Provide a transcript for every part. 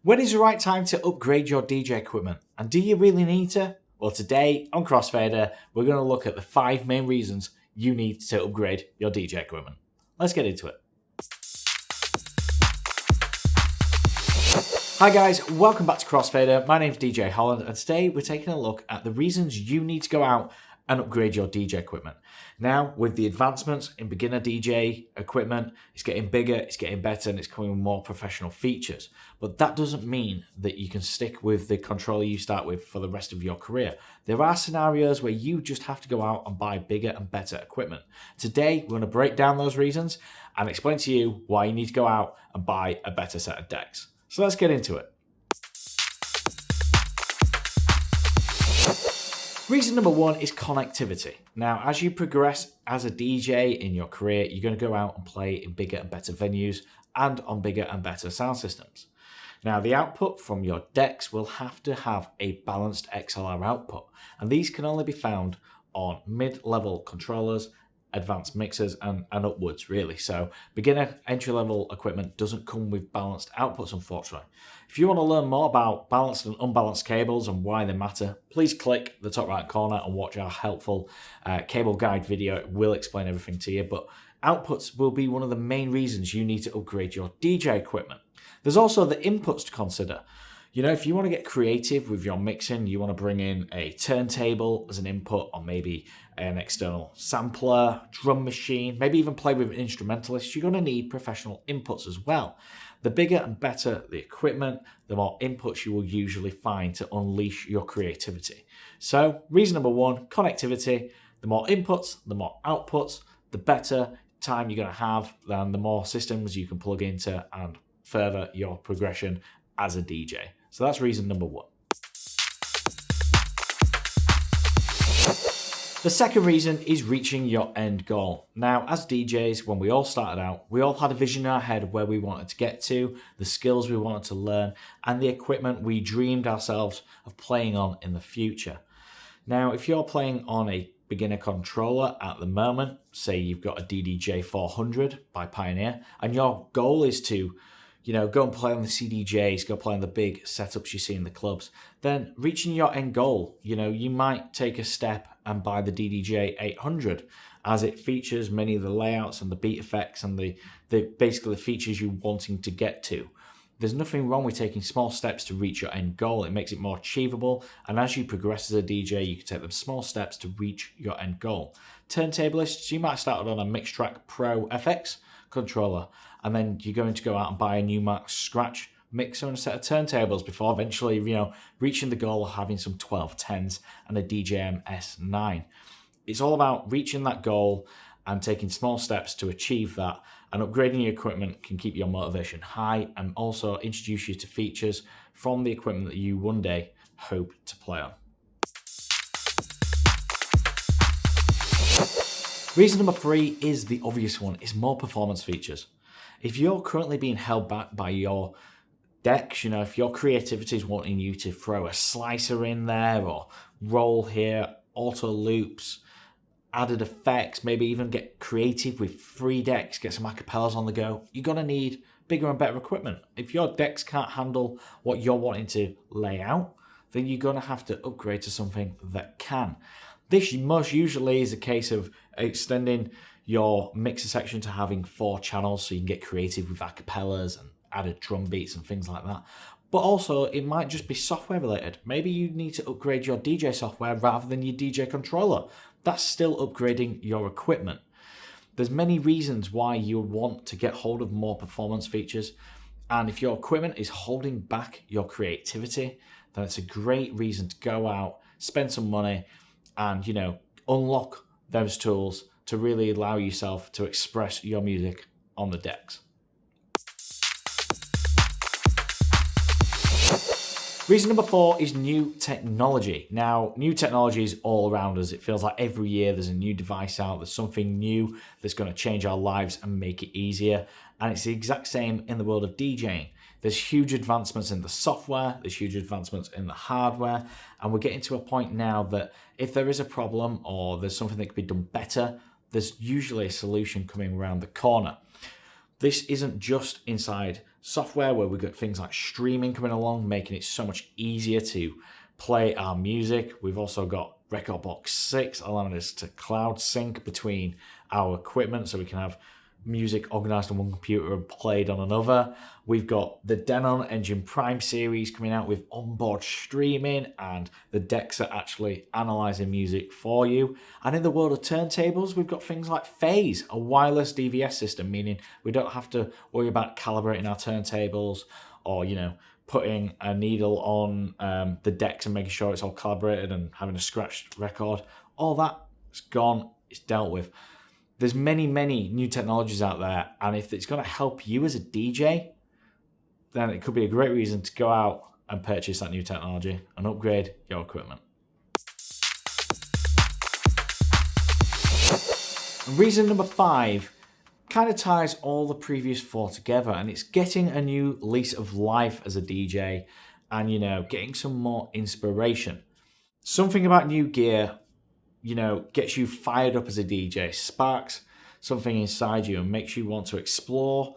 When is the right time to upgrade your DJ equipment? And do you really need to? Well, today on Crossfader, we're going to look at the 5 main reasons you need to upgrade your DJ equipment. Let's get into it. Hi guys, welcome back to Crossfader. My name's DJ Holland, and today we're taking a look at the reasons you need to go out and upgrade your DJ equipment. Now, with the advancements in beginner DJ equipment, it's getting bigger, it's getting better, and it's coming with more professional features. But that doesn't mean that you can stick with the controller you start with for the rest of your career. There are scenarios where you just have to go out and buy bigger and better equipment. Today, we're going to break down those reasons and explain to you why you need to go out and buy a better set of decks. So let's get into it. Reason number 1 is connectivity. Now, as you progress as a DJ in your career, you're going to go out and play in bigger and better venues and on bigger and better sound systems. Now, the output from your decks will have to have a balanced XLR output, and these can only be found on mid-level controllers, advanced mixers, and upwards, really. So beginner entry-level equipment doesn't come with balanced outputs, unfortunately. If you want to learn more about balanced and unbalanced cables and why they matter, please click the top right corner and watch our helpful cable guide video. It will explain everything to you, but outputs will be one of the main reasons you need to upgrade your DJ equipment. There's also the inputs to consider. You know, if you want to get creative with your mixing, you want to bring in a turntable as an input, or maybe an external sampler, drum machine, maybe even play with an instrumentalist, you're going to need professional inputs as well. The bigger and better the equipment, the more inputs you will usually find to unleash your creativity. So, reason number 1, connectivity. The more inputs, the more outputs, the better time you're going to have, and the more systems you can plug into and further your progression as a DJ. So that's reason number 1. The second reason is reaching your end goal. Now, as DJs, when we all started out, we all had a vision in our head where we wanted to get to, the skills we wanted to learn, and the equipment we dreamed ourselves of playing on in the future. Now, if you're playing on a beginner controller at the moment, say you've got a DDJ 400 by Pioneer, and your goal is to go and play on the CDJs, go play on the big setups you see in the clubs, then reaching your end goal, you might take a step and buy the DDJ 800, as it features many of the layouts and the beat effects and the basically the features you're wanting to get to. There's nothing wrong with taking small steps to reach your end goal. It makes it more achievable, and as you progress as a DJ, you can take them small steps to reach your end goal. Turntablists, you might start on a Mixtrack Pro FX controller, and then you're going to go out and buy a new Max Scratch mixer and a set of turntables before eventually, reaching the goal of having some 1210s and a DJM S9. It's all about reaching that goal and taking small steps to achieve that, and upgrading your equipment can keep your motivation high and also introduce you to features from the equipment that you one day hope to play on. Reason number 3 is the obvious one, is more performance features. If you're currently being held back by your decks, if your creativity is wanting you to throw a slicer in there or roll here, auto loops, added effects, maybe even get creative with free decks, get some acapellas on the go, you're going to need bigger and better equipment. If your decks can't handle what you're wanting to lay out, then you're going to have to upgrade to something that can. This most usually is a case of extending your mixer section to having 4 channels so you can get creative with acapellas and added drum beats and things like that. But also, it might just be software related. Maybe you need to upgrade your DJ software rather than your DJ controller. That's still upgrading your equipment. There's many reasons why you want to get hold of more performance features. And if your equipment is holding back your creativity, then it's a great reason to go out, spend some money, and unlock those tools to really allow yourself to express your music on the decks. Reason number 4 is new technology. Now, new technology is all around us. It feels like every year there's a new device out, there's something new that's going to change our lives and make it easier. And it's the exact same in the world of DJing. There's huge advancements in the software, there's huge advancements in the hardware, and we're getting to a point now that if there is a problem or there's something that could be done better, there's usually a solution coming around the corner. this isn't just inside software where we've got things like streaming coming along, making it so much easier to play our music. We've also got Rekordbox 6 allowing us to cloud sync between our equipment so we can have music organized on one computer and played on another. We've got the Denon Engine Prime series coming out with onboard streaming, and the decks are actually analyzing music for you. And in the world of turntables, we've got things like Phase, a wireless DVS system, meaning we don't have to worry about calibrating our turntables or, putting a needle on the decks and making sure it's all calibrated and having a scratched record. All that is gone, it's dealt with. There's many, many new technologies out there, and if it's going to help you as a DJ, then it could be a great reason to go out and purchase that new technology and upgrade your equipment. And reason number 5 kind of ties all the previous 4 together, and it's getting a new lease of life as a DJ and, getting some more inspiration. Something about new gear gets you fired up as a DJ, sparks something inside you and makes you want to explore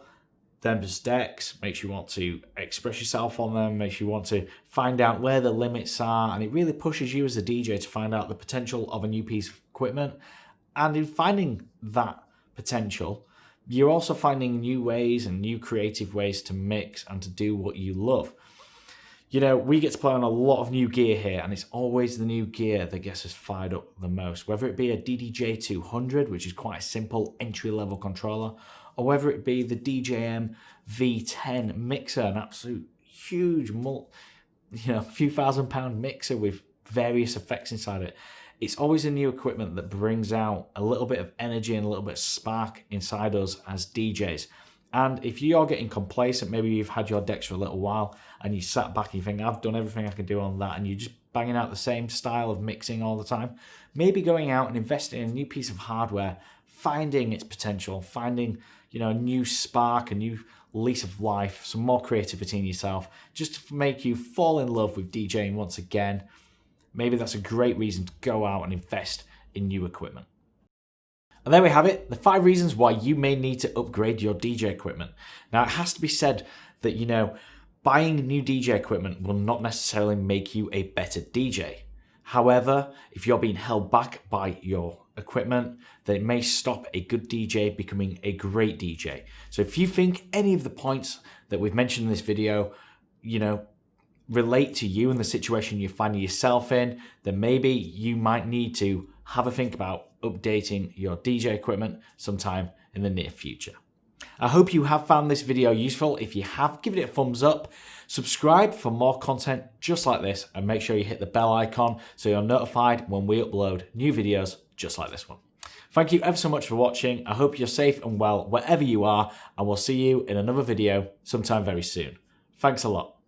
them as decks, makes you want to express yourself on them, makes you want to find out where the limits are, and it really pushes you as a DJ to find out the potential of a new piece of equipment. And in finding that potential, you're also finding new ways and new creative ways to mix and to do what you love. We get to play on a lot of new gear here, and it's always the new gear that gets us fired up the most. Whether it be a DDJ200, which is quite a simple entry-level controller, or whether it be the DJM V10 mixer, an absolute huge, few £1,000 mixer with various effects inside it. It's always a new equipment that brings out a little bit of energy and a little bit of spark inside us as DJs. And if you're getting complacent, maybe you've had your decks for a little while and you sat back and you think, I've done everything I can do on that, and you're just banging out the same style of mixing all the time, maybe going out and investing in a new piece of hardware, finding its potential, finding a new spark, a new lease of life, some more creativity in yourself, just to make you fall in love with DJing once again. Maybe that's a great reason to go out and invest in new equipment. And there we have it, the 5 reasons why you may need to upgrade your DJ equipment. Now, it has to be said that, buying new DJ equipment will not necessarily make you a better DJ. However, if you're being held back by your equipment, then it may stop a good DJ becoming a great DJ. So if you think any of the points that we've mentioned in this video, relate to you and the situation you're finding yourself in, then maybe you might need to have a think about updating your DJ equipment sometime in the near future. I hope you have found this video useful. If you have, give it a thumbs up, subscribe for more content just like this, and make sure you hit the bell icon so you're notified when we upload new videos just like this one. Thank you ever so much for watching. I hope you're safe and well wherever you are, and we'll see you in another video sometime very soon. Thanks a lot.